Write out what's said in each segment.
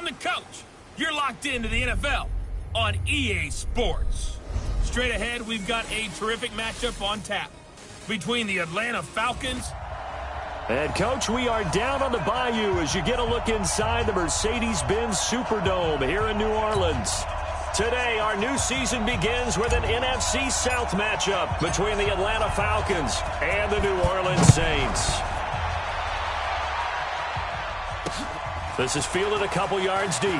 I'm the coach. You're locked into the NFL on EA Sports. Straight ahead, we've got a terrific matchup on tap between the Atlanta Falcons. And, Coach, we are down on the bayou as you get a look inside the Mercedes-Benz Superdome here in New Orleans. Today, our new season begins with an NFC South matchup between the Atlanta Falcons and the New Orleans Saints. This is fielded a couple yards deep.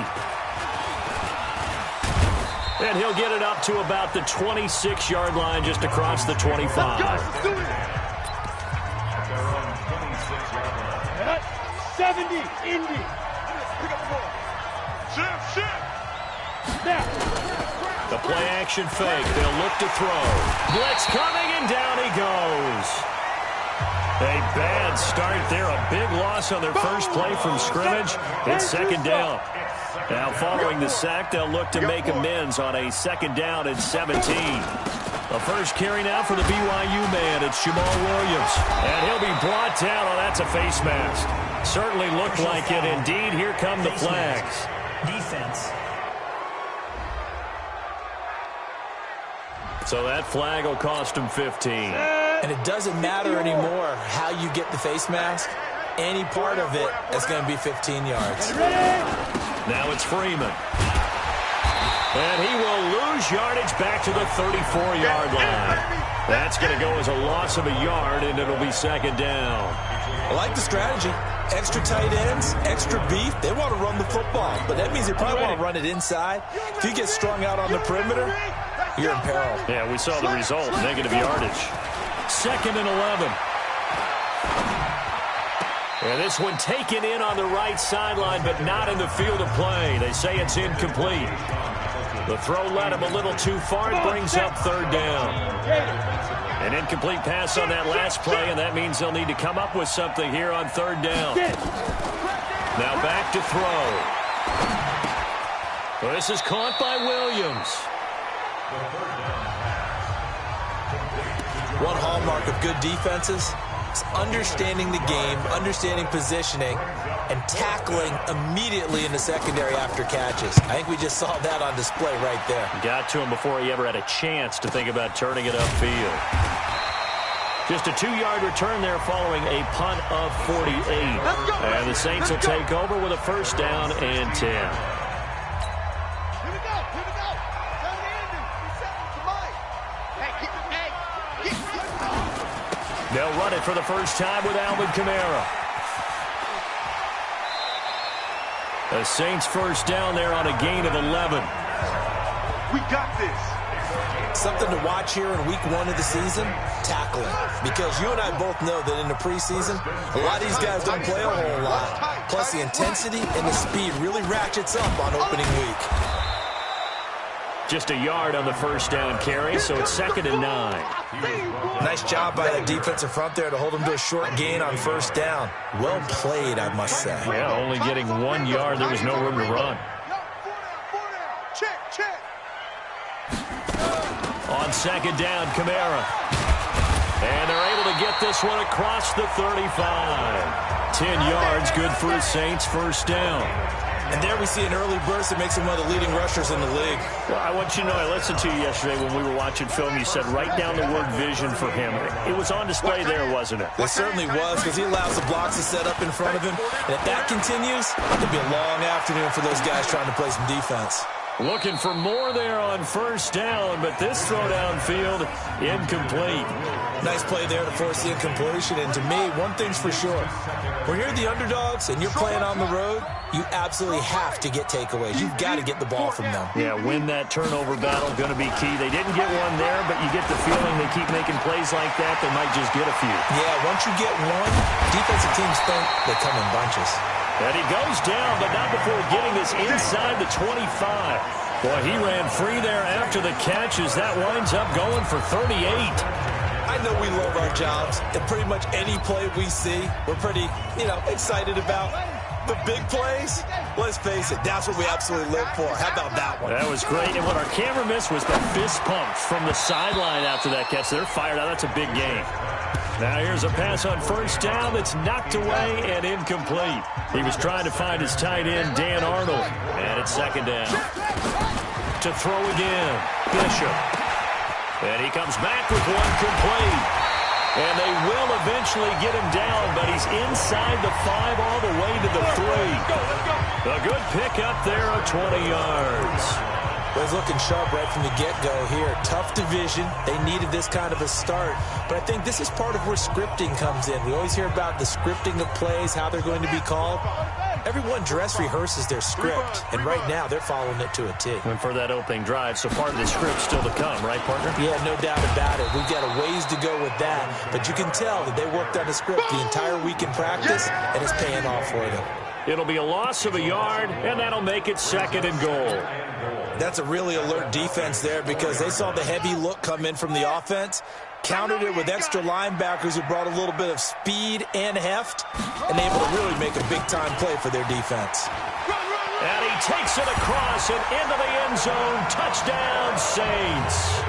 And he'll get it up to about the 26-yard line just across the 25. 70, Indy. Pick up the ball. Shift. The play action fake. They'll look to throw. Blitz coming, and down he goes. A bad start there. A big loss on their first play from scrimmage. It's second down. Now following the sack, they'll look to make amends on a second down and 17. The first carry now for the BYU man. It's Jamal Williams. And he'll be brought down. Oh, that's a face mask. Certainly looked like it. Indeed, here come the flags. Defense. So that flag will cost him 15. And it doesn't matter anymore how you get the face mask. Any part of it is going to be 15 yards. Now it's Freeman. And he will lose yardage back to the 34-yard line. That's going to go as a loss of a yard, and it'll be second down. I like the strategy. Extra tight ends, extra beef. They want to run the football, but that means they probably want to run it inside. If you get strung out on the perimeter, you're in peril. Yeah, we saw the result, negative yardage. Second and 11. And this one taken in on the right sideline, but not in the field of play. They say it's incomplete. The throw led him a little too far. It brings up third down. An incomplete pass on that last play, and that means they'll need to come up with something here on third down. Now back to throw. Well, this is caught by Williams. One hallmark of good defenses is understanding the game, understanding positioning, and tackling immediately in the secondary after catches. I think we just saw that on display right there. Got to him before he ever had a chance to think about turning it upfield. Just a 2-yard return there following a punt of 48. And the Saints will take over with a first down and 10. They'll run it for the first time with Alvin Kamara. The Saints first down there on a gain of 11. We got this. Something to watch here in week 1 of the season, tackling. Because you and I both know that in the preseason, a lot of these guys don't play a whole lot. Plus the intensity and the speed really ratchets up on opening week. Just a yard on the first down carry, so it's second and 9. Nice job by that defensive front there to hold them to a short gain on first down. Well played, I must say. Yeah, only getting 1 yard. There was no room to run. Check. On second down, Kamara. And they're able to get this one across the 35. 10 yards, good for the Saints, first down. And there we see an early burst that makes him one of the leading rushers in the league. Well, I want you to know, I listened to you yesterday when we were watching film. You said write down the word vision for him. It was on display there, wasn't it? It certainly was, because he allows the blocks to set up in front of him. And if that continues, it'll be a long afternoon for those guys trying to play some defense. Looking for more there on first down, but this throw downfield, incomplete. Nice play there to force the incompletion. And to me, one thing's for sure. When you're the underdogs and you're playing on the road, you absolutely have to get takeaways. You've got to get the ball from them. Yeah, win that turnover battle, going to be key. They didn't get one there, but you get the feeling they keep making plays like that, they might just get a few. Yeah, once you get one, defensive teams think they come in bunches. And he goes down, but not before getting this inside the 25. Boy, he ran free there after the catches. That winds up going for 38. I know we love our jobs, and pretty much any play we see, we're pretty, excited about. The big plays, let's face it, that's what we absolutely live for. How about that one? That was great, and what our camera missed was the fist pump from the sideline after that catch. They're fired out. That's a big game. Now here's a pass on first down that's knocked away and incomplete. He was trying to find his tight end, Dan Arnold, and it's second down. To throw again, Bishop. And he comes back with one complete. And they will eventually get him down, but he's inside the 5 all the way to the 3. A good pickup there of 20 yards. Well, he's looking sharp right from the get-go here. Tough division. They needed this kind of a start. But I think this is part of where scripting comes in. We always hear about the scripting of plays, how they're going to be called. Everyone dress rehearses their script, and right now they're following it to a T. And for that opening drive, so part of the script still to come, right, partner? Yeah, no doubt about it. We've got a ways to go with that, but you can tell that they worked on the script the entire week in practice, and it's paying off for them. It'll be a loss of a yard, and that'll make it second and goal. That's a really alert defense there because they saw the heavy look come in from the offense, countered it with extra linebackers who brought a little bit of speed and heft, and able to really make a big-time play for their defense. And he takes it across and into the end zone. Touchdown, Saints.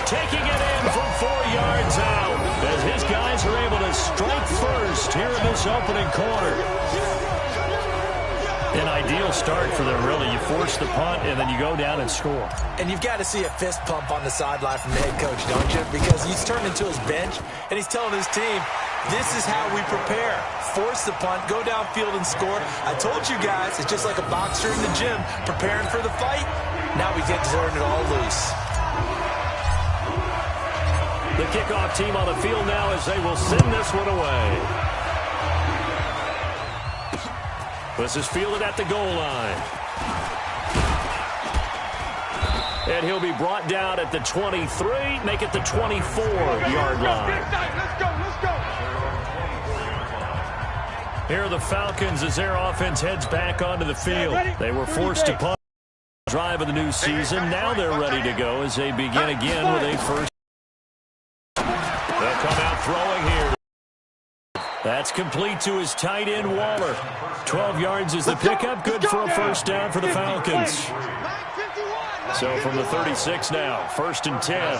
Taking it in from 4 yards out as his guys are able to strike first here in this opening quarter. An ideal start for them, really. You force the punt, and then you go down and score. And you've got to see a fist pump on the sideline from the head coach, don't you? Because he's turned into his bench, and he's telling his team, this is how we prepare. Force the punt, go downfield and score. I told you guys, it's just like a boxer in the gym preparing for the fight. Now we get to turn it all loose. The kickoff team on the field now as they will send this one away. This is fielded at the goal line. And he'll be brought down at the 23, make it the 24-yard line. Let's go. Here are the Falcons as their offense heads back onto the field. They were forced to punt the drive of the new season. Now they're ready to go as they begin again with a first. They'll come out throwing here. That's complete to his tight end, Waller. 12 yards is the pickup. Good for a first down for the Falcons. So from the 36 now, 1st and 10.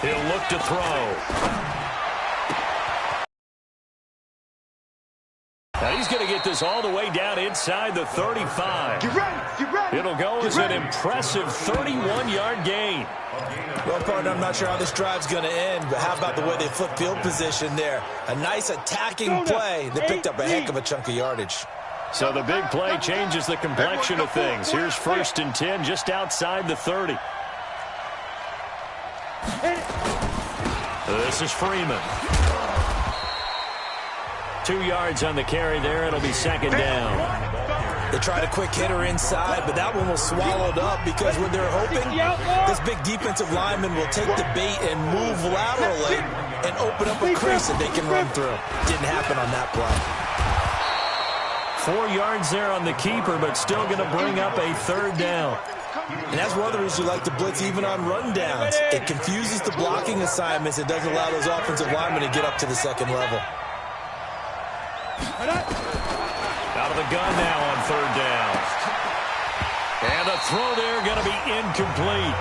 He'll look to throw. Now he's going to get this all the way down inside the 35. Get ready. It'll go as an impressive 31-yard gain. Well, partner, I'm not sure how this drive's going to end, but how about the way they flip field position there? A nice attacking play. They picked up a heck of a chunk of yardage. So the big play changes the complexion of things. Here's 1st and 10 just outside the 30. This is Freeman. 2 yards on the carry there. It'll be second down. They tried a quick hitter inside, but that one was swallowed up because when they're hoping, this big defensive lineman will take the bait and move laterally and open up a crease that they can run through. Didn't happen on that play. 4 yards there on the keeper, but still going to bring up a third down. And that's one of the reasons you like to blitz even on rundowns. It confuses the blocking assignments. It doesn't allow those offensive linemen to get up to the second level. Out of the gun now on third down. And the throw there going to be incomplete.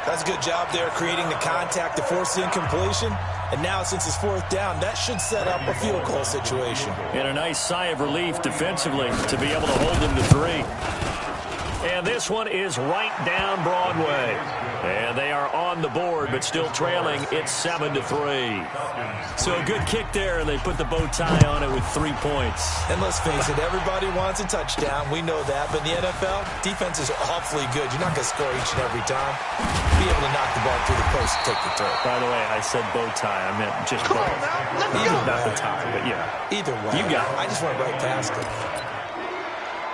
That's a good job there creating the contact to force the incompletion. And now since it's 4th down, that should set up a field goal situation. And a nice sigh of relief defensively to be able to hold them to 3. And this one is right down Broadway. And they are on the board, but still trailing. It's 7-3. So a good kick there, and they put the bow tie on it with 3 points. And let's face it, everybody wants a touchdown. We know that. But in the NFL, defense is awfully good. You're not going to score each and every time. Be able to knock the ball through the post and take the throw. By the way, I said bow tie. I meant just bow. Not the tie, but yeah. Either way. You got it. I just went right past it.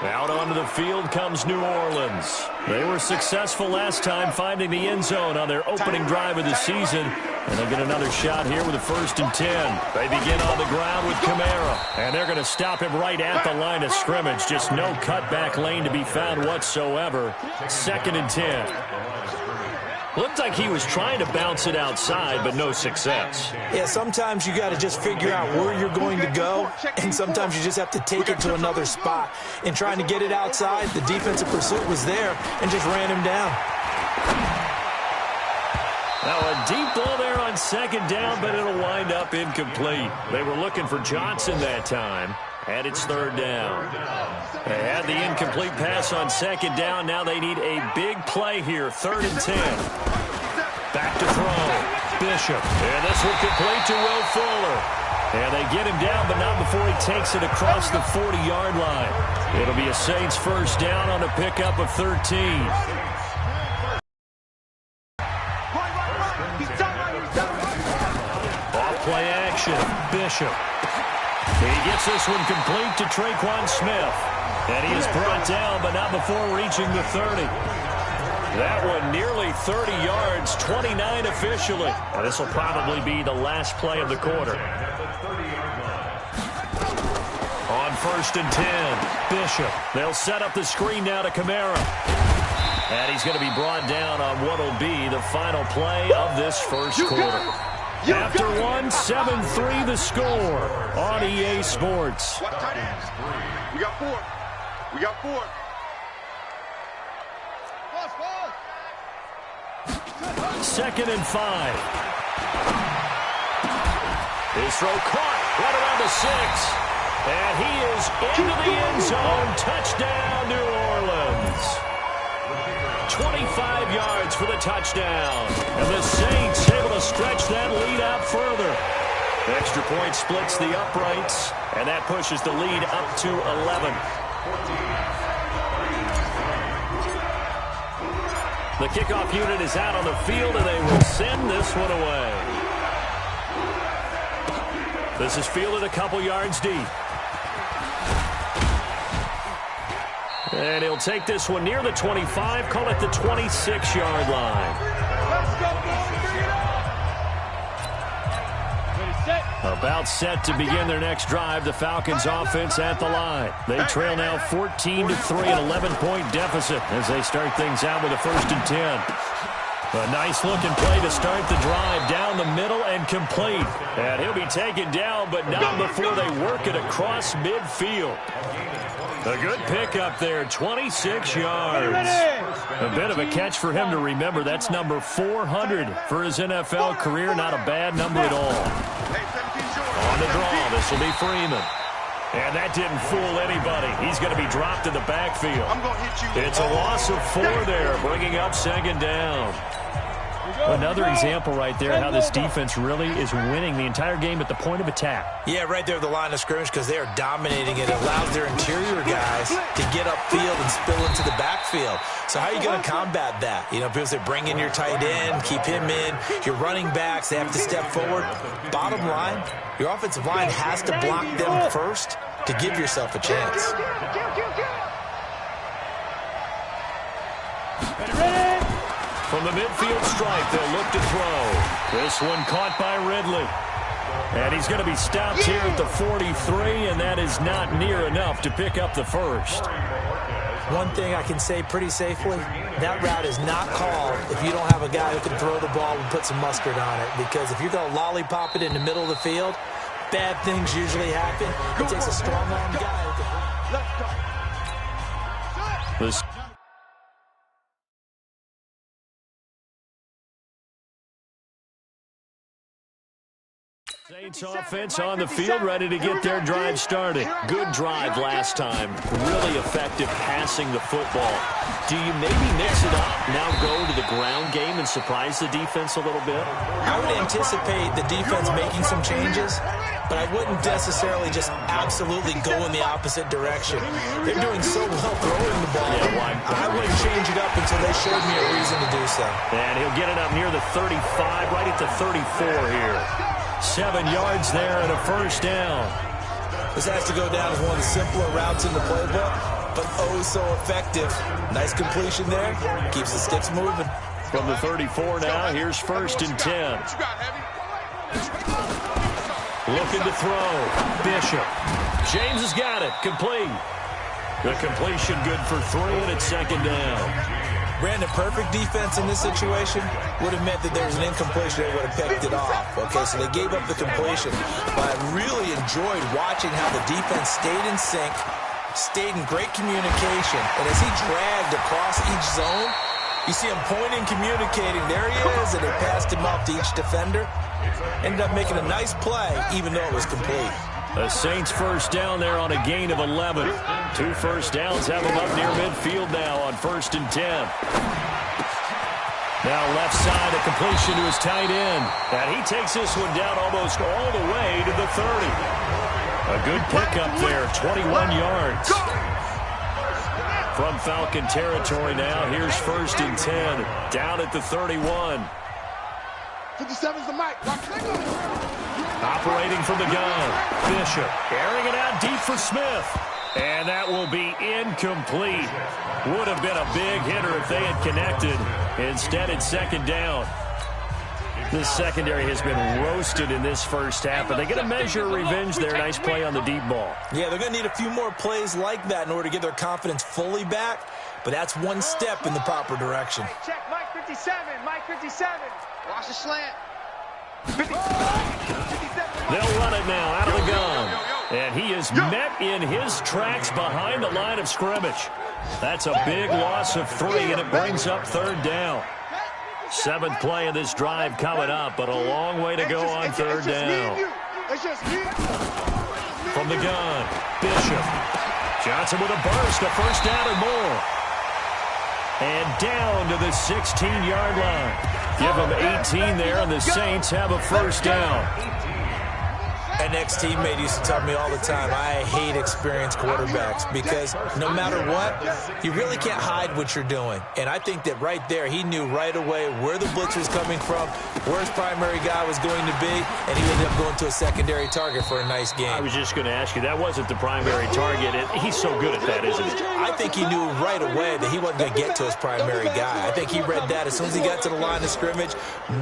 Out onto the field comes New Orleans. They were successful last time finding the end zone on their opening drive of the season. And they'll get another shot here with a 1st and 10. They begin on the ground with Kamara. And they're going to stop him right at the line of scrimmage. Just no cutback lane to be found whatsoever. 2nd and 10. Looked like he was trying to bounce it outside, but no success. Yeah, sometimes you got to just figure out where you're going to go, and sometimes you just have to take it to another spot. In trying to get it outside, the defensive pursuit was there and just ran him down. Now a deep ball there on second down, but it'll wind up incomplete. They were looking for Johnson that time, and it's third down. They had the incomplete pass on second down. Now they need a big play here, 3rd and 10. Back to throw. Bishop. And this one complete to Will Fuller. And they get him down, but not before he takes it across the 40-yard line. It'll be a Saints first down on a pickup of 13. Off-play action. Bishop. He gets this one complete to Traquan Smith. And he is brought down, but not before reaching the 30. That one nearly 30 yards, 29 officially. And this will probably be the last play of the quarter. On 1st and 10, Bishop. They'll set up the screen now to Kamara. And he's going to be brought down on what will be the final play of this first quarter. After one, 7-3 the score on EA Sports. Watch tight ends. We got 4. We got 4. Second and 5. His throw caught right around the 6. And he is into the end zone. Touchdown, New Orleans. 25 yards for the touchdown. And the Saints able to stretch that lead out further. Extra point splits the uprights, and that pushes the lead up to 11. The kickoff unit is out on the field, and they will send this one away. This is fielded a couple yards deep. And he'll take this one near the 25, call it the 26-yard line. About set to begin their next drive, the Falcons offense at the line. They trail now 14-3, an 11-point deficit as they start things out with a 1st and 10. A nice-looking play to start the drive down the middle and complete. And he'll be taken down, but not before they work it across midfield. A good pickup there, 26 yards. A bit of a catch for him to remember. That's number 400 for his NFL career. Not a bad number at all. On the draw, this will be Freeman. And that didn't fool anybody. He's going to be dropped in the backfield. It's a loss of 4 there, bringing up second down. Another example right there how this defense really is winning the entire game at the point of attack. Yeah, right there at the line of scrimmage because they are dominating it. It allows their interior guys to get upfield and spill into the backfield. So how are you going to combat that? You know, people say bring in your tight end, keep him in. Your running backs, they have to step forward. Bottom line, your offensive line has to block them first to give yourself a chance. From the midfield stripe, they'll look to throw. This one caught by Ridley. And he's going to be stopped here at the 43, and that is not near enough to pick up the first. One thing I can say pretty safely, that route is not called if you don't have a guy who can throw the ball and put some mustard on it. Because if you're going to lollipop it in the middle of the field, bad things usually happen. It takes a strong-armed guy who can... This Saints offense on the field, ready to get their drive started. Good drive last time. Really effective passing the football. Do you maybe mix it up, now go to the ground game and surprise the defense a little bit? I would anticipate the defense making some changes, but I wouldn't necessarily just absolutely go in the opposite direction. They're doing so well throwing the ball. Yeah, I wouldn't change it up until they showed me a reason to do so. And he'll get it up near the 35, right at the 34 here. 7 yards there and a first down. This has to go down as one of the simpler routes in the playbook, but oh so effective. Nice completion there. Keeps the sticks moving. From the 34 now, here's 1st and 10. Looking to throw. Bishop. James has got it. Complete. The completion good for 3, and it's second down. Brandon, perfect defense in this situation would have meant that there was an incompletion. They would have picked it off. Okay, so they gave up the completion. But I really enjoyed watching how the defense stayed in sync, stayed in great communication. And as he dragged across each zone, you see him pointing, communicating. There he is, and they passed him off to each defender. Ended up making a nice play, even though it was complete. The Saints first down there on a gain of 11. 2 first downs have them up near midfield now on 1st and 10. Now left side, a completion to his tight end. And he takes this one down almost all the way to the 30. A good pickup there, 21 yards. From Falcon territory now, here's 1st and 10. Down at the 31. 57's the mic. Operating from the gun. Bishop airing it out deep for Smith. And that will be incomplete. Would have been a big hitter if they had connected. Instead, it's 2nd down. This secondary has been roasted in this first half, but they get a measure of revenge there. Nice play on the deep ball. Yeah, they're going to need a few more plays like that in order to get their confidence fully back, but that's one step in the proper direction. Check, Mike 57, Mike 57. Watch the slant. 57. They'll run it now out of the gun. And he is met in his tracks behind the line of scrimmage. That's a big loss of 3, and it brings up 3rd down. 7th play of this drive coming up, but a long way to go on 3rd down. From the gun, Bishop. Johnson with a burst, a first down and more. And down to the 16-yard line. Give them 18 there, and the Saints have a first down. An ex-teammate used to tell me all the time, I hate experienced quarterbacks because no matter what, you really can't hide what you're doing. And I think that right there, he knew right away where the blitz was coming from, where his primary guy was going to be, and he ended up going to a secondary target for a nice game. I was just going to ask you, that wasn't the primary target. He's so good at that, isn't he? I think he knew right away that he wasn't going to get to his primary guy. I think he read that as soon as he got to the line of scrimmage,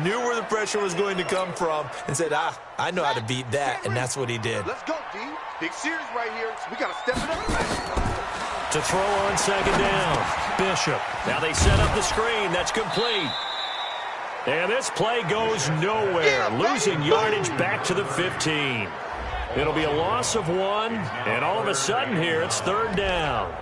knew where the pressure was going to come from, and said, I know how to beat that, and that's what he did. Let's go, D. Big series right here, so we got to step it up. To throw on 2nd down, Bishop. Now they set up the screen. That's complete. And this play goes nowhere. Losing yardage back to the 15. It'll be a loss of 1, and all of a sudden here it's 3rd down.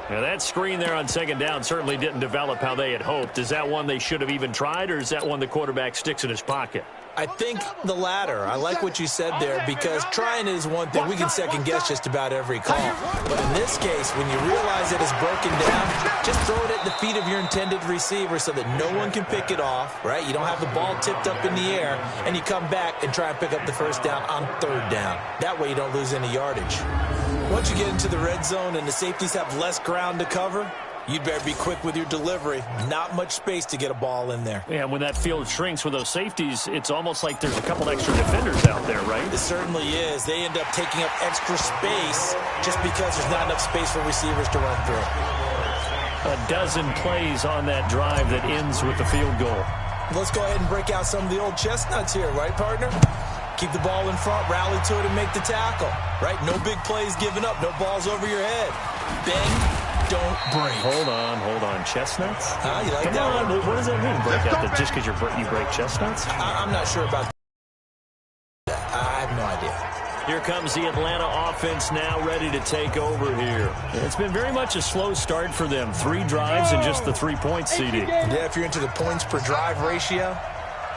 Now that screen there on 2nd down certainly didn't develop how they had hoped. Is that one they should have even tried, or is that one the quarterback sticks in his pocket? I think the latter. I like what you said there because trying is one thing. We can second-guess just about every call. But in this case, when you realize that it's broken down, just throw it at the feet of your intended receiver so that no one can pick it off, right? You don't have the ball tipped up in the air, and you come back and try and pick up the first down on 3rd down. That way you don't lose any yardage. Once you get into the red zone and the safeties have less ground to cover, you'd better be quick with your delivery. Not much space to get a ball in there. Yeah, when that field shrinks with those safeties, it's almost like there's a couple extra defenders out there, right? It certainly is. They end up taking up extra space just because there's not enough space for receivers to run through. A dozen plays on that drive that ends with the field goal. Let's go ahead and break out some of the old chestnuts here, right, partner? Keep the ball in front, rally to it, and make the tackle, right? No big plays given up, no balls over your head. Bend, don't break. Hold on. Chestnuts? You like Come that on, one? what does that mean? Break out just because you break chestnuts? I'm not sure about that. I have no idea. Here comes the Atlanta offense now ready to take over here. It's been very much a slow start for them. 3 drives and just the 3 points, CD. Yeah, if you're into the points per drive ratio,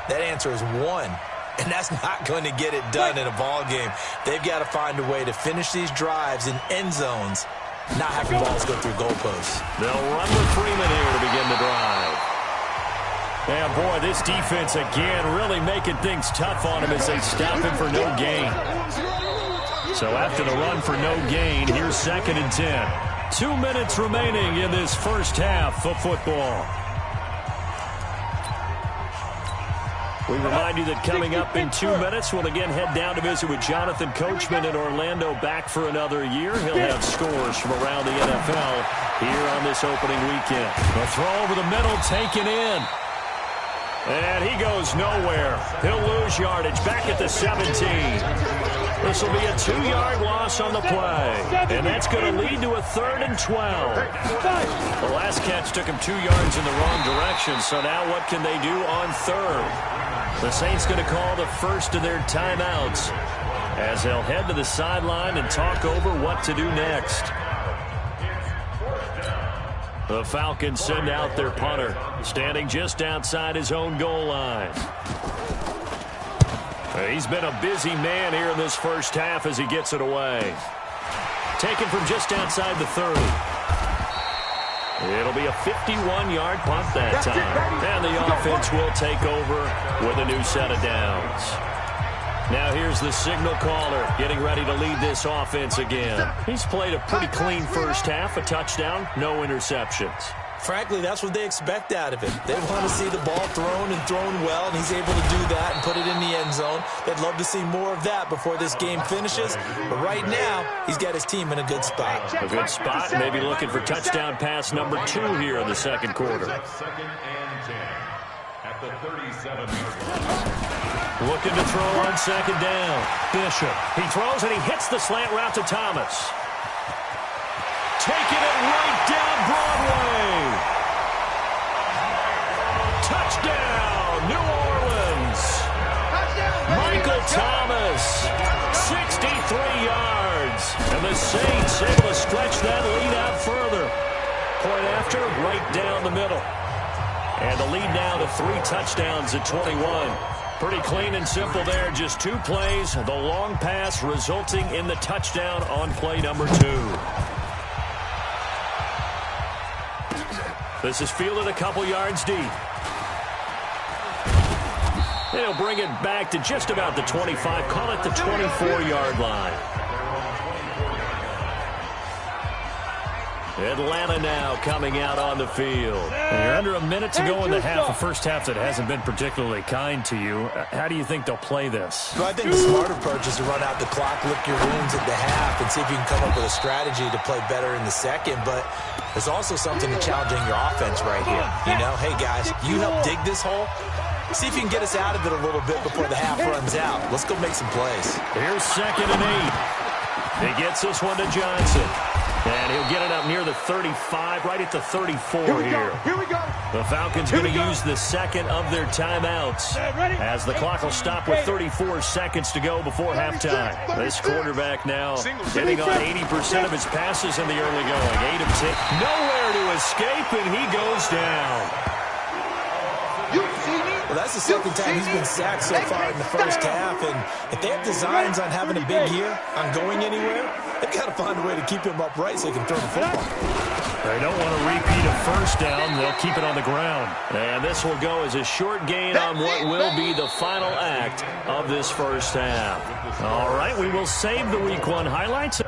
that answer is 1. And that's not going to get it done in a ball game. They've got to find a way to finish these drives in end zones, not having balls go through goalposts. They'll run with Freeman here to begin the drive. And boy, this defense again really making things tough on him as they stop him for no gain. So after the run for no gain, here's 2nd and 10. 2 minutes remaining in this first half of football. We remind you that coming up in 2 minutes, we'll again head down to visit with Jonathan Coachman in Orlando, back for another year. He'll have scores from around the NFL here on this opening weekend. The throw over the middle, taken in. And he goes nowhere. He'll lose yardage back at the 17. This will be a 2-yard loss on the play. And that's going to lead to a 3rd and 12. The last catch took him 2 yards in the wrong direction, so now what can they do on 3rd? The Saints going to call the first of their timeouts as they'll head to the sideline and talk over what to do next. The Falcons send out their punter, standing just outside his own goal line. He's been a busy man here in this first half as he gets it away. Taken from just outside the 30. It'll be a 51-yard punt that time. And the offense will take over with a new set of downs. Now here's the signal caller getting ready to lead this offense again. He's played a pretty clean first half, a touchdown, no interceptions. Frankly, that's what they expect out of him. They want to see the ball thrown and thrown well, and he's able to do that and put it in the end zone. They'd love to see more of that before this game finishes. But right now, he's got his team in a good spot. A good spot, maybe looking for touchdown pass number 2 here in the second quarter. Looking to throw on second down. Bishop. He throws and he hits the slant route to Thomas. Taking it right down Broadway. Touchdown, New Orleans. Michael Thomas, 63 yards. And the Saints able to stretch that lead out further. Point after, right down the middle. And the lead now to 3 touchdowns at 21. Pretty clean and simple there. Just 2 plays. The long pass resulting in the touchdown on play number 2. This is fielded a couple yards deep. And he'll bring it back to just about the 25. Call it the 24-yard line. Atlanta now coming out on the field. And you're under a minute to go in the half, a first half that hasn't been particularly kind to you. How do you think they'll play this? Well, I think the smart approach is to run out the clock, lick your wounds at the half, and see if you can come up with a strategy to play better in the second. But there's also something to challenging your offense right here. You know, hey, guys, you help dig this hole. See if you can get us out of it a little bit before the half runs out. Let's go make some plays. Here's 2nd and 8. He gets this one to Johnson. And he'll get it up near the 35, right at the 34 here. Here we go. The Falcons going to use the second of their timeouts as the clock will stop with 34 seconds to go before halftime. This quarterback now hitting on 80% of his passes in the early going. 8 of 10. Nowhere to escape, and he goes down. Well, that's the second time he's been sacked so far in the first half, and if they have designs on having a big year, on going anywhere, they've got to find a way to keep him upright so they can throw the football. They don't want to repeat a first down. They'll keep it on the ground. And this will go as a short gain on what will be the final act of this first half. All right, we will save the Week 1 highlights.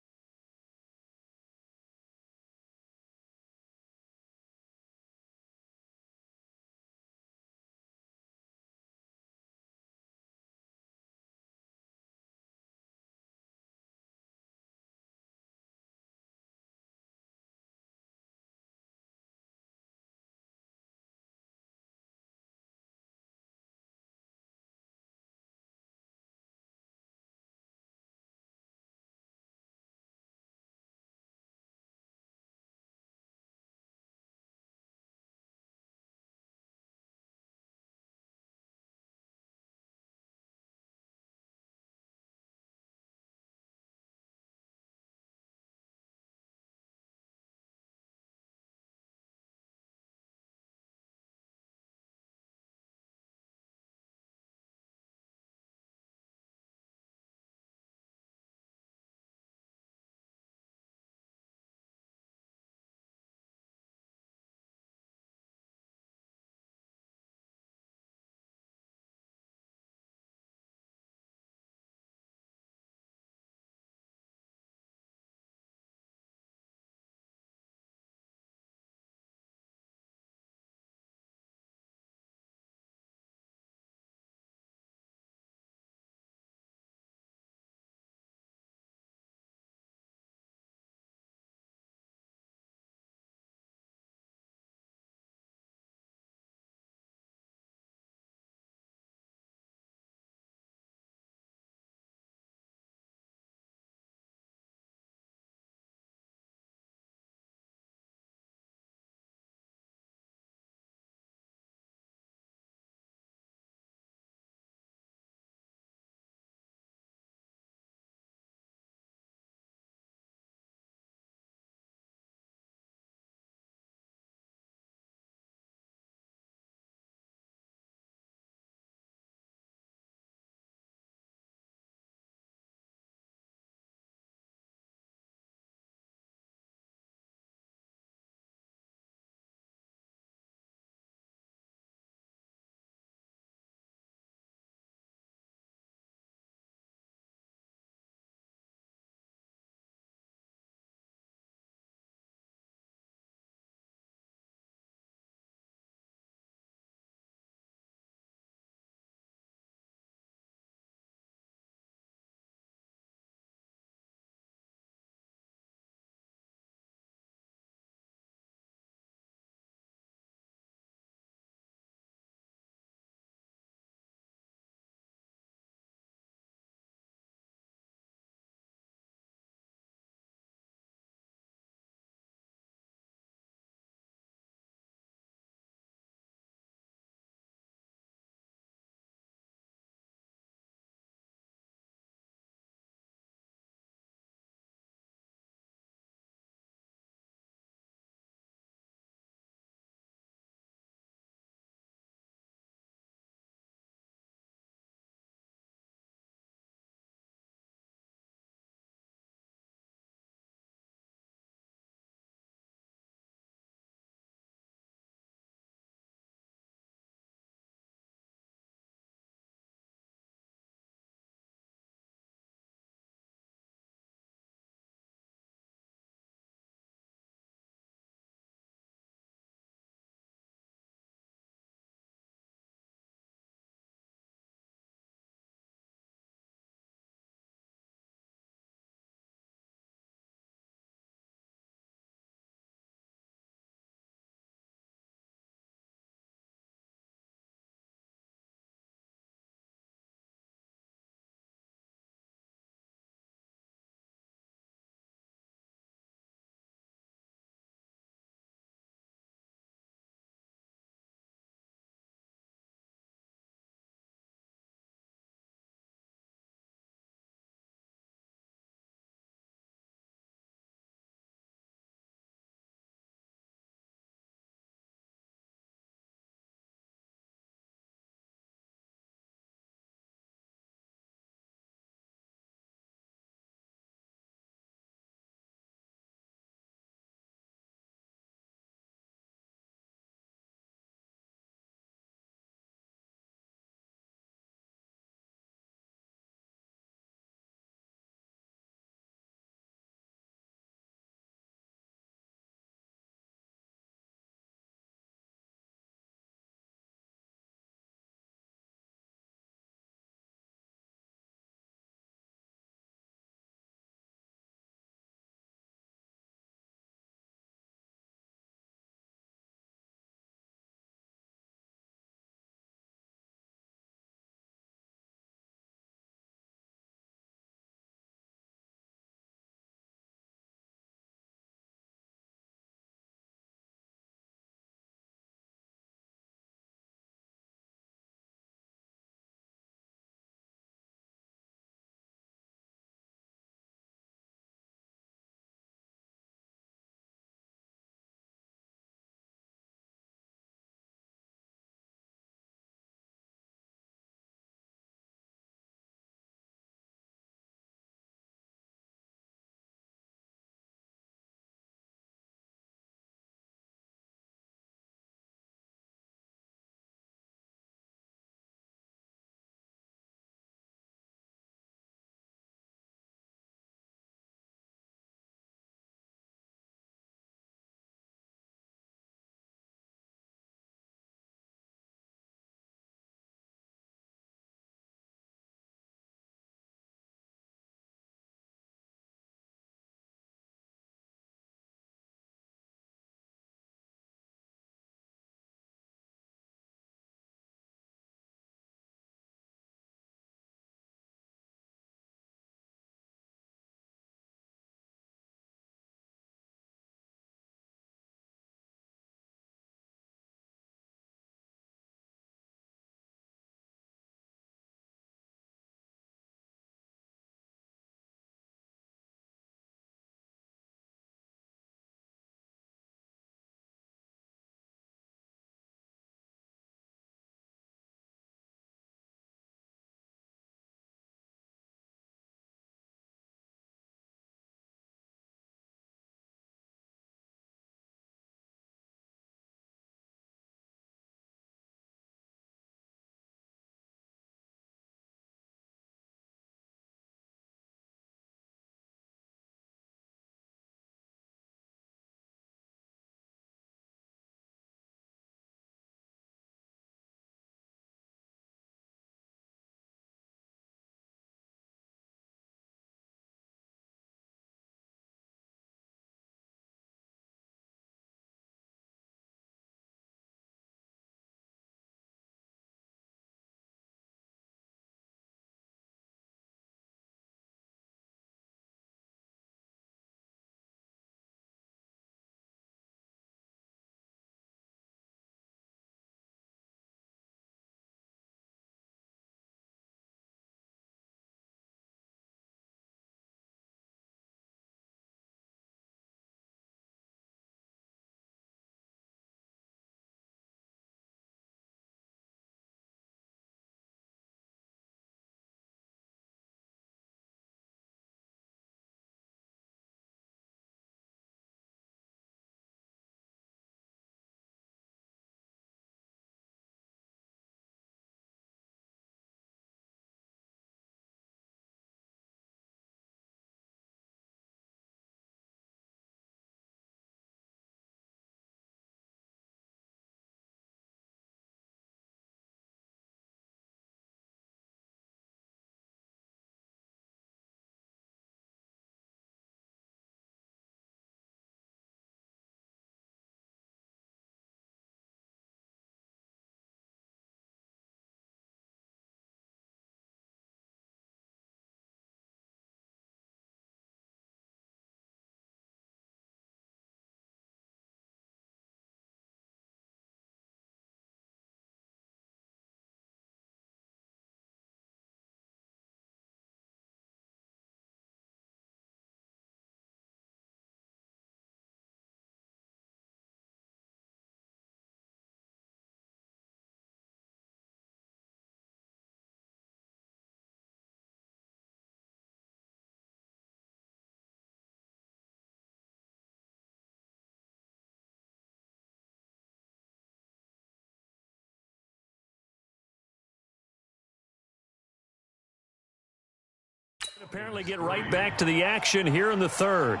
Apparently get right back to the action here in the third.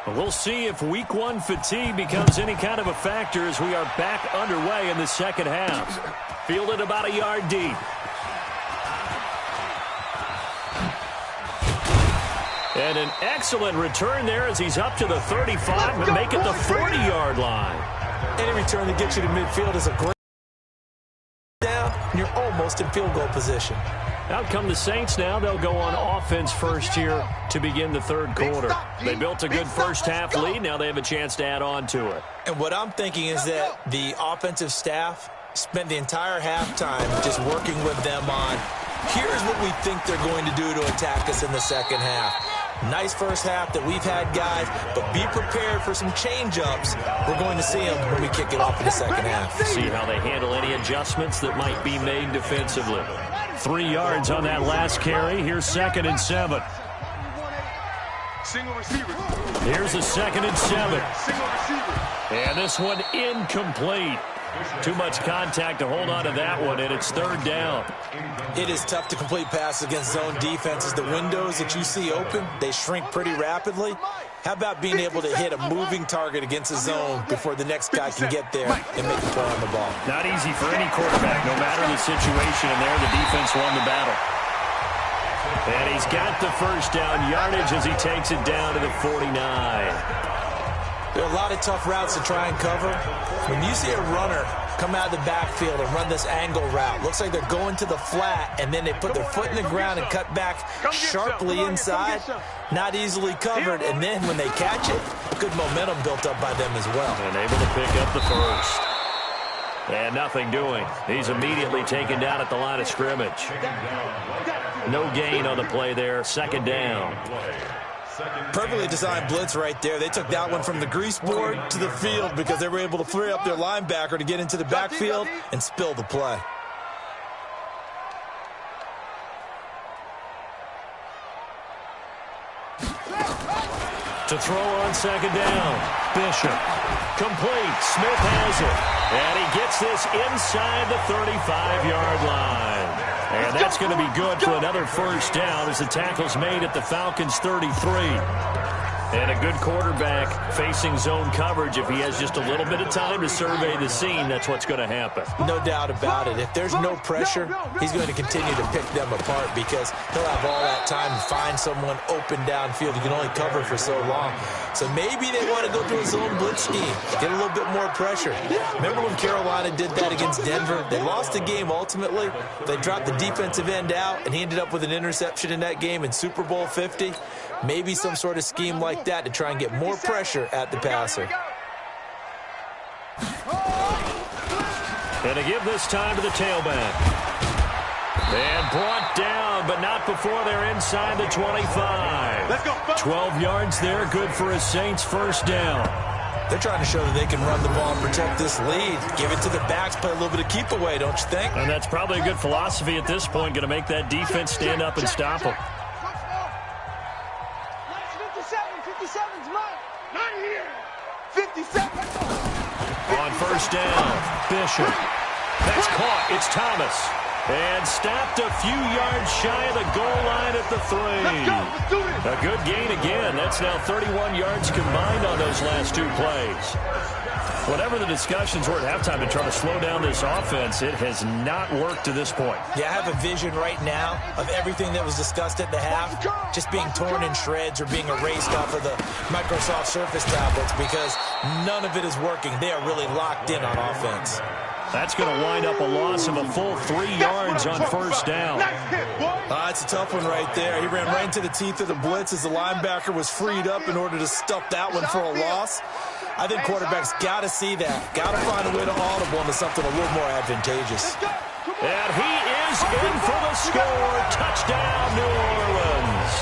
We'll see if week one fatigue becomes any kind of a factor as we are back underway in the second half. Fielded about a yard deep. And an excellent return there as he's up to the 35 and make it the 40-yard line. Any return that gets you to midfield is a great down, and you're almost in field goal position. Out come the Saints now. They'll go on offense first here to begin the third quarter. They built a good first half lead. Now they have a chance to add on to it. And what I'm thinking is that the offensive staff spent the entire halftime just working with them on, here's what we think they're going to do to attack us in the second half. Nice first half that we've had, guys, but be prepared for some change-ups. We're going to see them when we kick it off in the second half. See how they handle any adjustments that might be made defensively. 3 yards on that last carry. Here's 2nd and 7. Single receiver. Here's a 2nd and 7. Single receiver. And this one incomplete. Too much contact to hold on to that one, and it's 3rd down. It is tough to complete passes against zone defenses. The windows that you see open, they shrink pretty rapidly. How about being able to hit a moving target against a zone before the next guy can get there and make a play on the ball? Not easy for any quarterback, no matter the situation, and there the defense won the battle. And he's got the first down yardage as he takes it down to the 49. There are a lot of tough routes to try and cover. When you see a runner come out of the backfield and run this angle route, looks like they're going to the flat, and then they put their foot in the ground and cut back sharply inside, not easily covered, and then when they catch it, good momentum built up by them as well. And able to pick up the first. And nothing doing. He's immediately taken down at the line of scrimmage. No gain on the play there. 2nd down. Perfectly designed blitz right there. They took that one from the grease board to the field because they were able to free up their linebacker to get into the backfield and spill the play. To throw on 2nd down. Bishop. Complete. Smith has it. And he gets this inside the 35-yard line. And that's going to be good for another first down as the tackle's made at the Falcons' 33. And a good quarterback facing zone coverage. If he has just a little bit of time to survey the scene, that's what's going to happen. No doubt about it. If there's no pressure, he's going to continue to pick them apart because he'll have all that time to find someone open downfield. You can only cover for so long. So maybe they want to go to a zone blitz scheme, get a little bit more pressure. Remember when Carolina did that against Denver? They lost the game ultimately. They dropped the defensive end out, and he ended up with an interception in that game in Super Bowl 50. Maybe some sort of scheme like that to try and get more pressure at the passer. And to give this time to the tailback. And brought down, but not before they're inside the 25. Let's go. 12 yards there, good for a Saints first down. They're trying to show that they can run the ball and protect this lead. Give it to the backs, play a little bit of keep away, don't you think? And that's probably a good philosophy at this point, going to make that defense stand up and stop them. 57's mine. Not here. 57. On first down, Bishop. That's caught. It's Thomas. And stopped a few yards shy of the goal line at the 3. A good gain again. That's now 31 yards combined on those last 2 plays. Whatever the discussions were at halftime to try to slow down this offense, it has not worked to this point. Yeah, I have a vision right now of everything that was discussed at the half just being torn in shreds or being erased off of the Microsoft Surface tablets because none of it is working. They are really locked in on offense. That's going to wind up a loss of a full 3 yards on first down. It's a tough one right there. He ran right into the teeth of the blitz as the linebacker was freed up in order to stuff that one for a loss. I think quarterbacks got to see that. Got to find a way to audible into something a little more advantageous. And he is in for the score. Touchdown, New Orleans.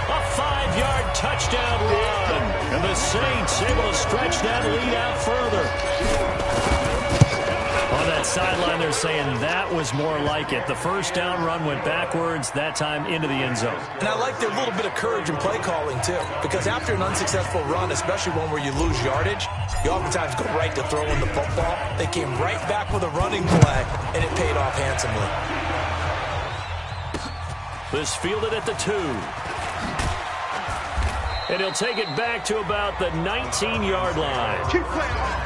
A 5-yard touchdown run. And the Saints able to stretch that lead out further. On that sideline, they're saying that was more like it. The first down run went backwards, that time into the end zone. And I like their little bit of courage in play calling, too. Because after an unsuccessful run, especially one where you lose yardage, you oftentimes go right to throwing the football. They came right back with a running play, and it paid off handsomely. This fielded at the 2. And he'll take it back to about the 19-yard line. Keep playing.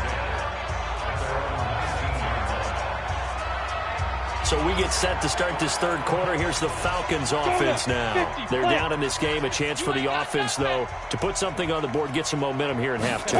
So we get set to start this third quarter. Here's the Falcons offense now. They're down in this game. A chance for the offense, though, to put something on the board, get some momentum here in half 2.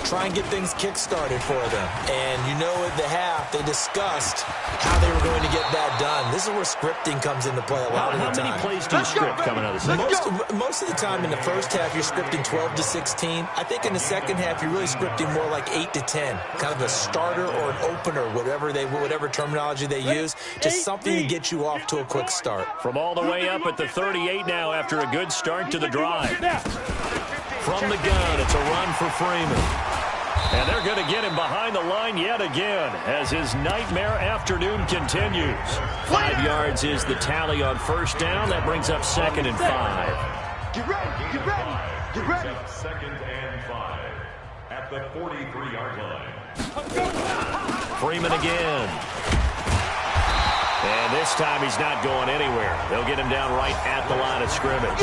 Try and get things kick-started for them. And you know at the half, they discussed how they were going to get that done. This is where scripting comes into play a lot of the time. How many plays do you script coming out of the second? Most of the time in the first half, you're scripting 12 to 16. I think in the second half, you're really scripting more like 8 to 10. Kind of a starter or an opener, whatever terminology they use. Just something to get you off to a quick start. From all the way up at the 38 now after a good start to the drive. From the gun, it's a run for Freeman. And they're going to get him behind the line yet again as his nightmare afternoon continues. 5 yards is the tally on first down. That brings up 2nd and 5. Get ready, get ready, get ready. 2nd and 5 at the 43-yard line. Freeman again. And this time he's not going anywhere. They'll get him down right at the line of scrimmage.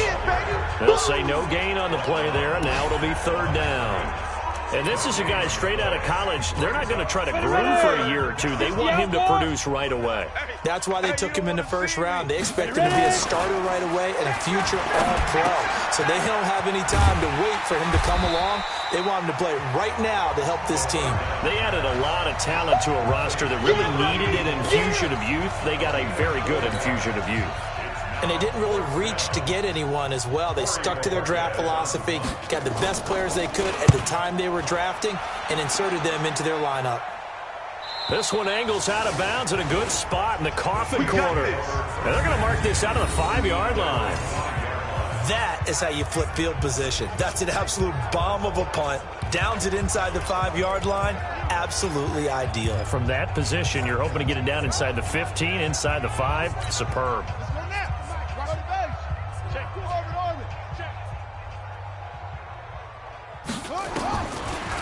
They'll say no gain on the play there, and now it'll be 3rd down. And this is a guy straight out of college. They're not going to try to groom for a year or two. They want him to produce right away. That's why they took him in the first round. They expect him to be a starter right away and a future all-pro. So they don't have any time to wait for him to come along. They want him to play right now to help this team. They added a lot of talent to a roster that really needed an infusion of youth. They got a very good infusion of youth. And they didn't really reach to get anyone as well. They stuck to their draft philosophy, got the best players they could at the time they were drafting, and inserted them into their lineup. This one angles out of bounds at a good spot in the coffin corner. And they're going to mark this out of the 5-yard line. That is how you flip field position. That's an absolute bomb of a punt. Downs it inside the 5-yard line. Absolutely ideal. From that position, you're hoping to get it down inside the 15, inside the 5. Superb.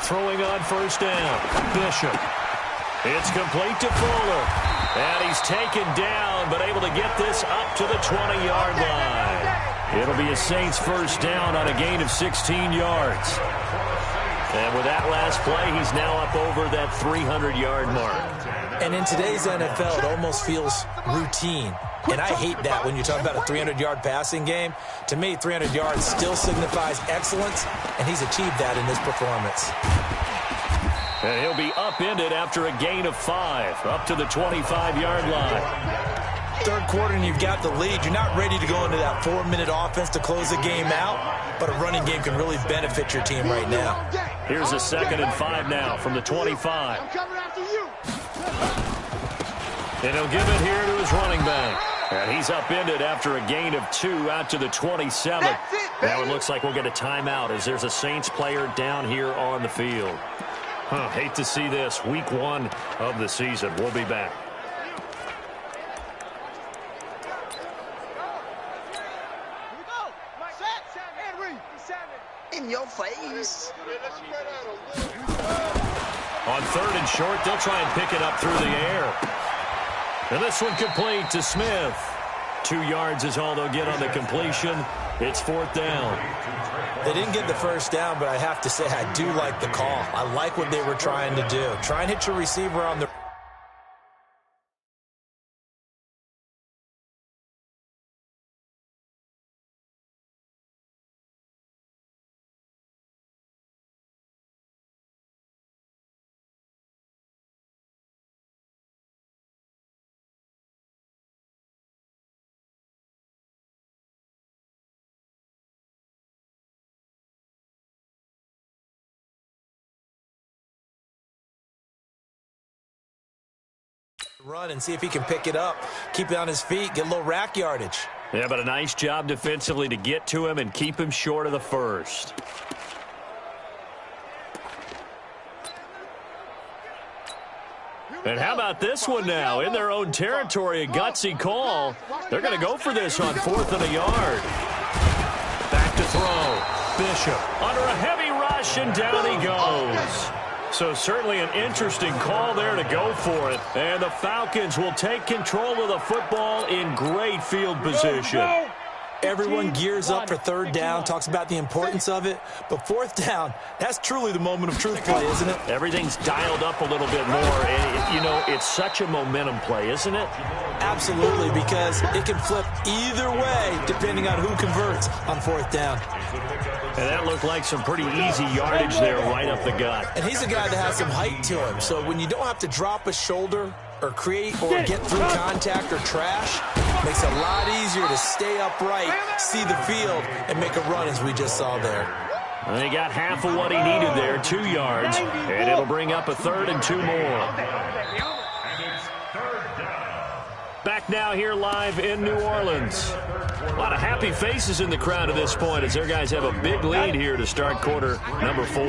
Throwing on first down. Bishop. It's complete to Fuller. And he's taken down, but able to get this up to the 20-yard line. It'll be a Saints first down on a gain of 16 yards. And with that last play, he's now up over that 300-yard mark. And in today's NFL, it almost feels routine. And I hate that when you talk about a 300-yard passing game. To me, 300 yards still signifies excellence, and he's achieved that in this performance. And he'll be upended after a gain of 5, up to the 25-yard line. Third quarter, and you've got the lead. You're not ready to go into that 4-minute offense to close the game out, but a running game can really benefit your team right now. Here's a 2nd and 5 now from the 25. I'm coming after you. And he'll give it here to his running back. And he's upended after a gain of 2 out to the 27. Now it looks like we'll get a timeout as there's a Saints player down here on the field. Hate to see this. Week 1 of the season. We'll be back. In your face. On 3rd and short, they'll try and pick it up through the air. And this one complete to Smith. 2 yards is all they'll get on the completion. It's 4th down. They didn't get the first down, but I have to say I do like the call. I like what they were trying to do. Try and hit your receiver on the... run and see if he can pick it up, keep it on his feet, get a little rack yardage. Yeah, but a nice job defensively to get to him and keep him short of the first. And how about this one now? In their own territory, a gutsy call. They're going to go for this on 4th and a yard. Back to throw. Bishop under a heavy rush, and down he goes. So certainly an interesting call there to go for it. And the Falcons will take control of the football in great field position. Everyone gears up for third down, talks about the importance of it. But fourth down, that's truly the moment of truth play, isn't it? Everything's dialed up a little bit more. And, you know, it's such a momentum play, isn't it? Absolutely, because it can flip either way depending on who converts on fourth down. And that looked like some pretty easy yardage there right up the gut. And he's a guy that has some height to him. So when you don't have to drop a shoulder or create or get through contact or trash, makes it a lot easier to stay upright, see the field, and make a run as we just saw there. And he got half of what he needed there, 2 yards. And it'll bring up a 3rd and 2 more. Back now here live in New Orleans. A lot of happy faces in the crowd at this point as their guys have a big lead here to start quarter number 4.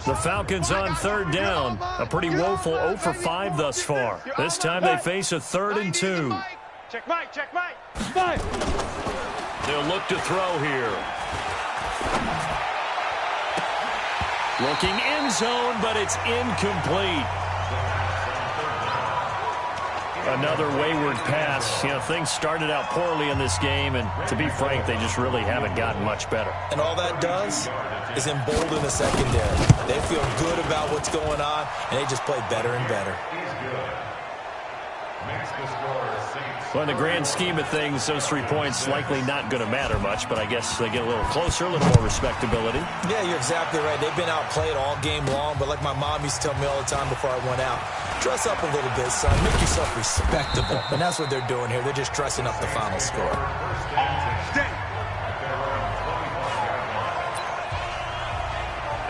The Falcons on 3rd down. A pretty woeful 0 for 5 thus far. This time they face a 3rd and 2. Check Mike, check Mike. They'll look to throw here. Looking end zone, but it's incomplete. Another wayward pass. You know, things started out poorly in this game, and to be frank, they just really haven't gotten much better. And all that does is embolden the secondary. They feel good about what's going on, and they just play better and better. Well, in the grand scheme of things, those 3 points likely not going to matter much, but I guess they get a little closer, a little more respectability. Yeah, you're exactly right. They've been outplayed all game long, but like my mom used to tell me all the time before I went out, dress up a little bit, son. Make yourself respectable. And that's what they're doing here. They're just dressing up the final score.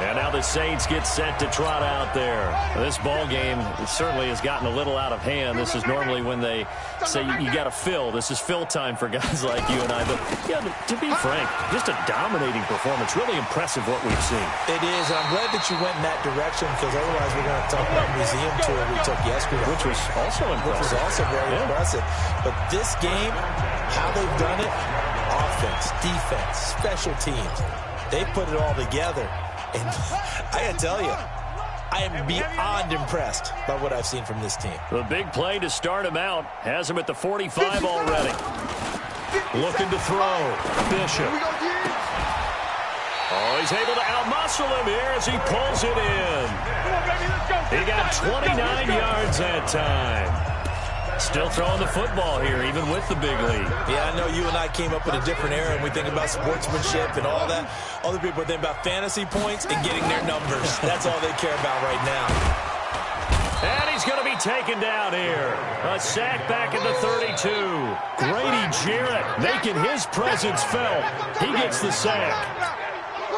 And now the Saints get set to trot out there. This ball game certainly has gotten a little out of hand. This is normally when they say you got to fill. This is fill time for guys like you and I. But yeah, to be frank, just a dominating performance. Really impressive what we've seen. It is, and I'm glad that you went in that direction because otherwise we're going to talk about the museum tour we took yesterday. Which was also impressive. Which was also very impressive. But this game, how they've done it, offense, defense, special teams, they put it all together. And I got to tell you, I am beyond impressed by what I've seen from this team. The big play to start him out has him at the 45 already. Looking to throw. Bishop. Oh, he's able to outmuscle him here as he pulls it in. He got 29 yards that time. Still throwing the football here, even with the big lead. Yeah, I know you and I came up in a different era, and we think about sportsmanship and all that. Other people think about fantasy points and getting their numbers. That's all they care about right now. And he's going to be taken down here. A sack back at the 32. Grady Jarrett making his presence felt. He gets the sack.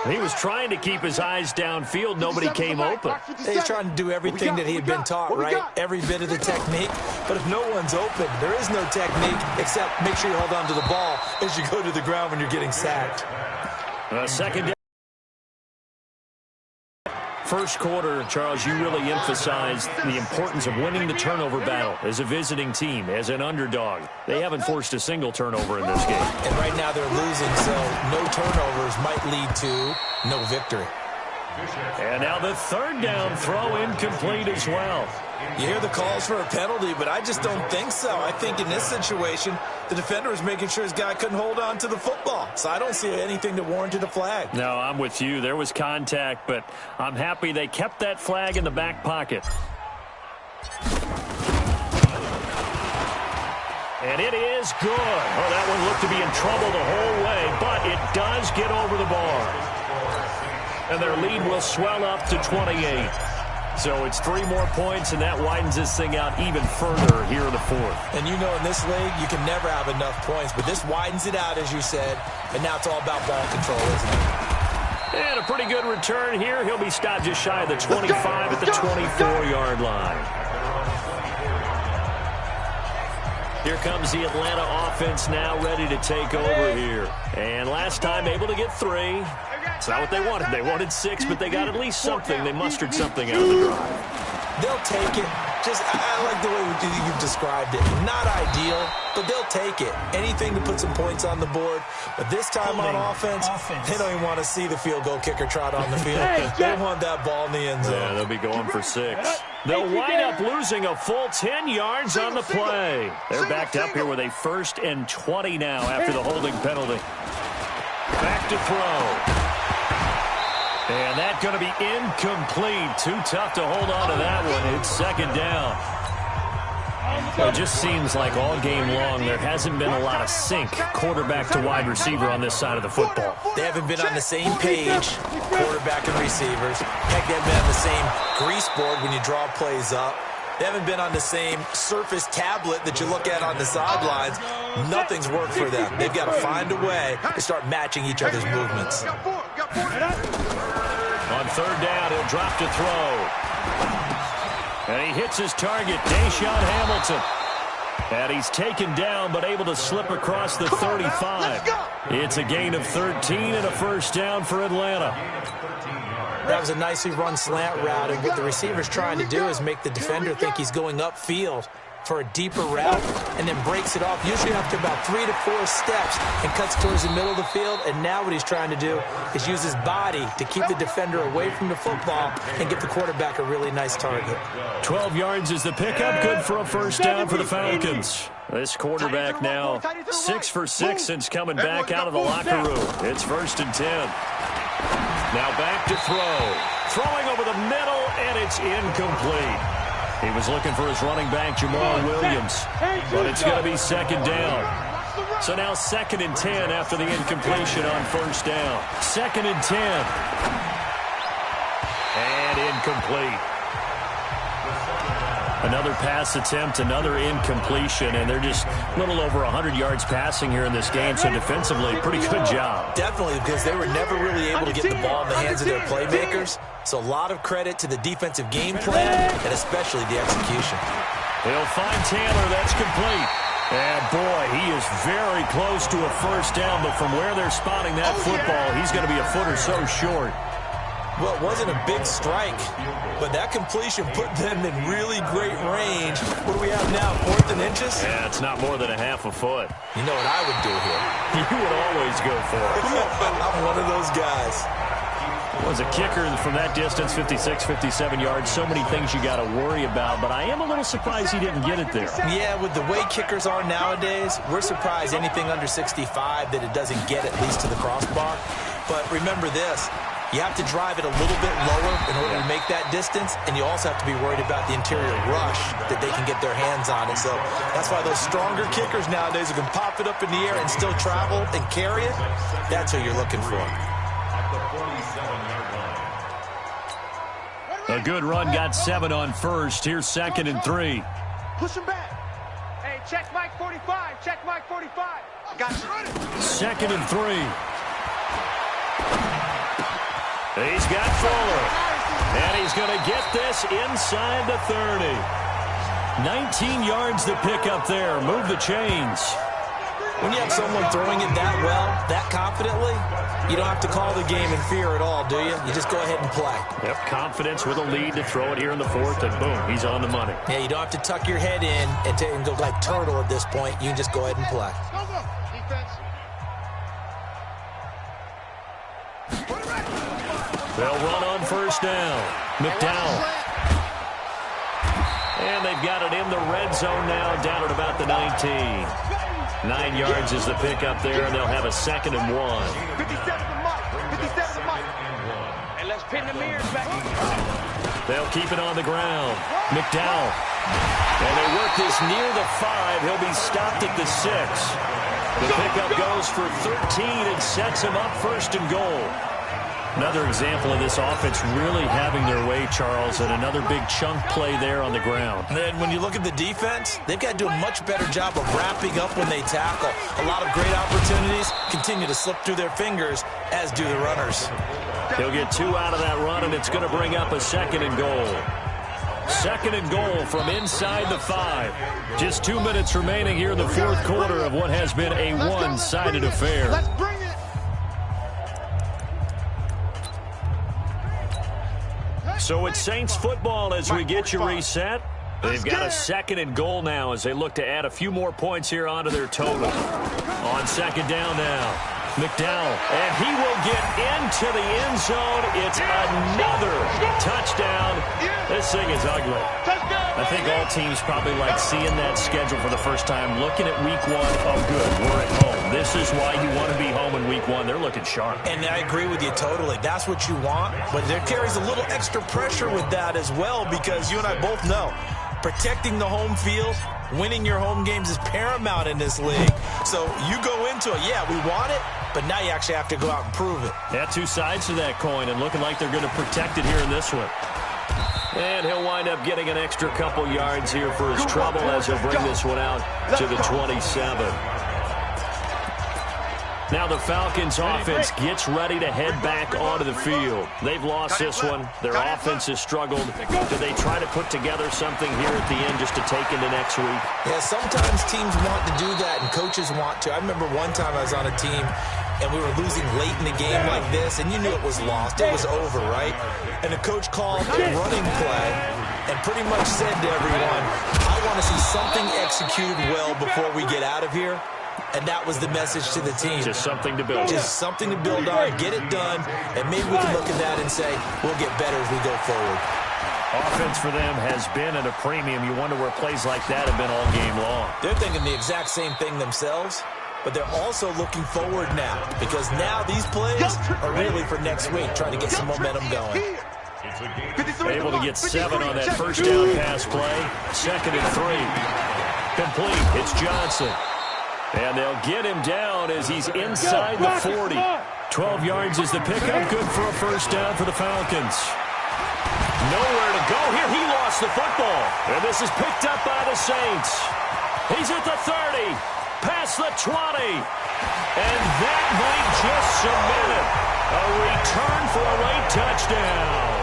He was trying to keep his eyes downfield. Nobody came open. He's trying to do everything that he had been taught, right? Every bit of the technique. But if no one's open, there is no technique except make sure you hold on to the ball as you go to the ground when you're getting sacked. Second down. First quarter, Charles, you really emphasized the importance of winning the turnover battle as a visiting team, as an underdog. They haven't forced a single turnover in this game. And right now they're losing, so no turnovers might lead to no victory. And now the third down throw incomplete as well. You hear the calls for a penalty, but I just don't think so. I think in this situation, the defender was making sure his guy couldn't hold on to the football. So I don't see anything that warranted a flag. No, I'm with you. There was contact, but I'm happy they kept that flag in the back pocket. And it is good. Oh, that one looked to be in trouble the whole way, but it does get over the bar. And their lead will swell up to 28. So it's 3 more points, and that widens this thing out even further here in the fourth. And you know in this league, you can never have enough points, but this widens it out, as you said, and now it's all about ball control, isn't it? And a pretty good return here. He'll be stopped just shy of the 25 at the 24-yard line. Here comes the Atlanta offense now ready to take over here. And last time able to get 3. It's not what they wanted. They wanted 6, but they got at least something. They mustered something out of the drive. They'll take it. I like the way you've described it. Not ideal, but they'll take it. Anything to put some points on the board. But this time on offense, they don't even want to see the field goal kicker trot on the field. They want that ball in the end zone. Yeah, they'll be going for 6. They'll wind up losing a full 10 yards on the play. They're backed up here with a 1st and 20 now after the holding penalty. Back to throw. And that's going to be incomplete. Too tough to hold on to that one. It's 2nd down. It just seems like all game long there hasn't been a lot of sync quarterback to wide receiver on this side of the football. They haven't been on the same page, quarterback and receivers. Heck, they haven't been on the same grease board when you draw plays up. They haven't been on the same Surface tablet that you look at on the sidelines. Nothing's worked for them. They've got to find a way to start matching each other's movements. On 3rd down, he'll drop to throw. And he hits his target, Deshaun Hamilton. And he's taken down, but able to slip across the 35. It's a gain of 13 and a 1st down for Atlanta. That was a nicely run slant route, and what the receiver's trying to do is make the defender think he's going upfield for a deeper route, and then breaks it off, usually after about 3 to 4 steps, and cuts towards the middle of the field. And now what he's trying to do is use his body to keep the defender away from the football and give the quarterback a really nice target. 12 yards is the pickup, good for a 1st down for the Falcons. This quarterback now 6 for 6 since coming back out of the locker room. It's 1st and 10. Now back to throw. Throwing over the middle, and it's incomplete. He was looking for his running back, Jamal Williams, but it's going to be 2nd down. So now 2nd and 10 after the incompletion on 1st down. 2nd and 10. And incomplete. Another pass attempt, another incompletion, and they're just a little over 100 yards passing here in this game, so defensively, pretty good job. Definitely, because they were never really able to get the ball in the hands of their playmakers. So a lot of credit to the defensive game plan, and especially the execution. He'll find Taylor. That's complete. And, boy, he is very close to a 1st down, but from where they're spotting that football, he's going to be a foot or so short. Well, it wasn't a big strike, but that completion put them in really great range. What do we have now, 4th and inches? Yeah, it's not more than a half a foot. You know what I would do here? You would always go for it. I'm one of those guys. Was a kicker from that distance, 56, 57 yards. So many things you got to worry about, but I am a little surprised he didn't get it there. Yeah, with the way kickers are nowadays, we're surprised anything under 65 that it doesn't get at least to the crossbar. But remember this. You have to drive it a little bit lower in order to make that distance, and you also have to be worried about the interior rush that they can get their hands on it. So that's why those stronger kickers nowadays who can pop it up in the air and still travel and carry it, that's who you're looking for. A good run, got 7 on 1st. Here's 2nd and 3. Push him back. Hey, check Mike 45. Check Mike 45. Got you. 2nd and 3. He's got Fuller. And he's going to get this inside the 30. 19 yards to pick up there. Move the chains. When you have someone throwing it that well, that confidently, you don't have to call the game in fear at all, do you? You just go ahead and play. Yep, confidence with a lead to throw it here in the 4th, and boom, he's on the money. Yeah, you don't have to tuck your head in and go like turtle at this point. You can just go ahead and play. They'll run on 1st down. McDowell. And they've got it in the red zone now, down at about the 19. 9 yards is the pickup there, and they'll have a 2nd and 1. 57 to Mike. 57 to Mike. And let's pin the mirrors back. They'll keep it on the ground. McDowell. And they work this near the 5. He'll be stopped at the 6. The pickup goes for 13 and sets him up 1st and goal. Another example of this offense really having their way, Charles, and another big chunk play there on the ground. And then when you look at the defense, they've got to do a much better job of wrapping up when they tackle. A lot of great opportunities continue to slip through their fingers, as do the runners. He'll get 2 out of that run, and it's going to bring up a 2nd and goal. 2nd and goal from inside the 5. Just 2 minutes remaining here in the 4th quarter of what has been a one-sided affair. Let's bring it. So it's Saints football as we get you reset. They've got a 2nd and goal now as they look to add a few more points here onto their total. On 2nd down now. McDowell, and he will get into the end zone. It's another touchdown. This thing is ugly. I think all teams probably like seeing that schedule for the first time, looking at week 1. Oh, good, we're at home. This is why you want to be home in week 1. They're looking sharp. And I agree with you totally. That's what you want, but there carries a little extra pressure with that as well because you and I both know protecting the home field, winning your home games is paramount in this league. So you go into it, yeah, we want it, but now you actually have to go out and prove it. Yeah, 2 sides to that coin, and looking like they're going to protect it here in this one. And he'll wind up getting an extra couple yards here for his trouble as he'll bring this one out to the 27. Now the Falcons offense gets ready to head back onto the field. They've lost this one. Their offense has struggled. Do they try to put together something here at the end just to take into next week? Yeah, sometimes teams want to do that and coaches want to. I remember one time I was on a team and we were losing late in the game like this, and you knew it was lost. It was over, right? And the coach called a running play and pretty much said to everyone, I want to see something executed well before we get out of here. And that was the message to the team. Just something to build on. Just something to build on, get it done, and maybe we can look at that and say, we'll get better as we go forward. Offense for them has been at a premium. You wonder where plays like that have been all game long. They're thinking the exact same thing themselves, but they're also looking forward now because now these plays are really for next week, trying to get some momentum going. Able to get 7 on that first down pass play. 2nd and 3. Complete. It's Johnson. And they'll get him down as he's inside the 40. 12 yards is the pickup. Good for a first down for the Falcons. Nowhere to go here. He lost the football. And this is picked up by the Saints. He's at the 30. Past the 20. And that might just cement it. A return for a late touchdown.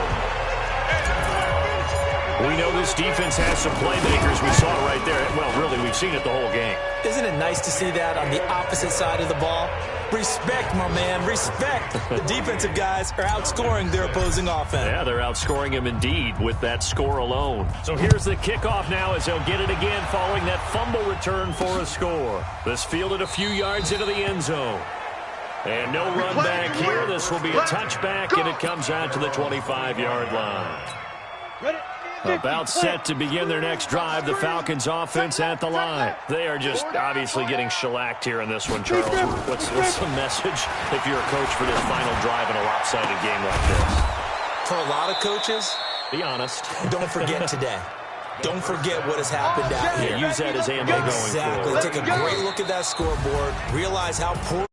We know this defense has some playmakers. We saw it right there. Well, really, we've seen it the whole game. Isn't it nice to see that on the opposite side of the ball? Respect, my man, respect. The defensive guys are outscoring their opposing offense. Yeah, they're outscoring him indeed with that score alone. So here's the kickoff now as they'll get it again following that fumble return for a score. This fielded a few yards into the end zone. And no run back here. This will be a touchback, and it comes out to the 25-yard line. About set to begin their next drive, the Falcons offense at the line. They are just obviously getting shellacked here in this one, Charles. What's the message if you're a coach for this final drive in a lopsided game like this? For a lot of coaches, be honest. Don't forget today. Don't forget what has happened out here. Use that as ammo going forward. Exactly. Take a great look at that scoreboard. Realize how poor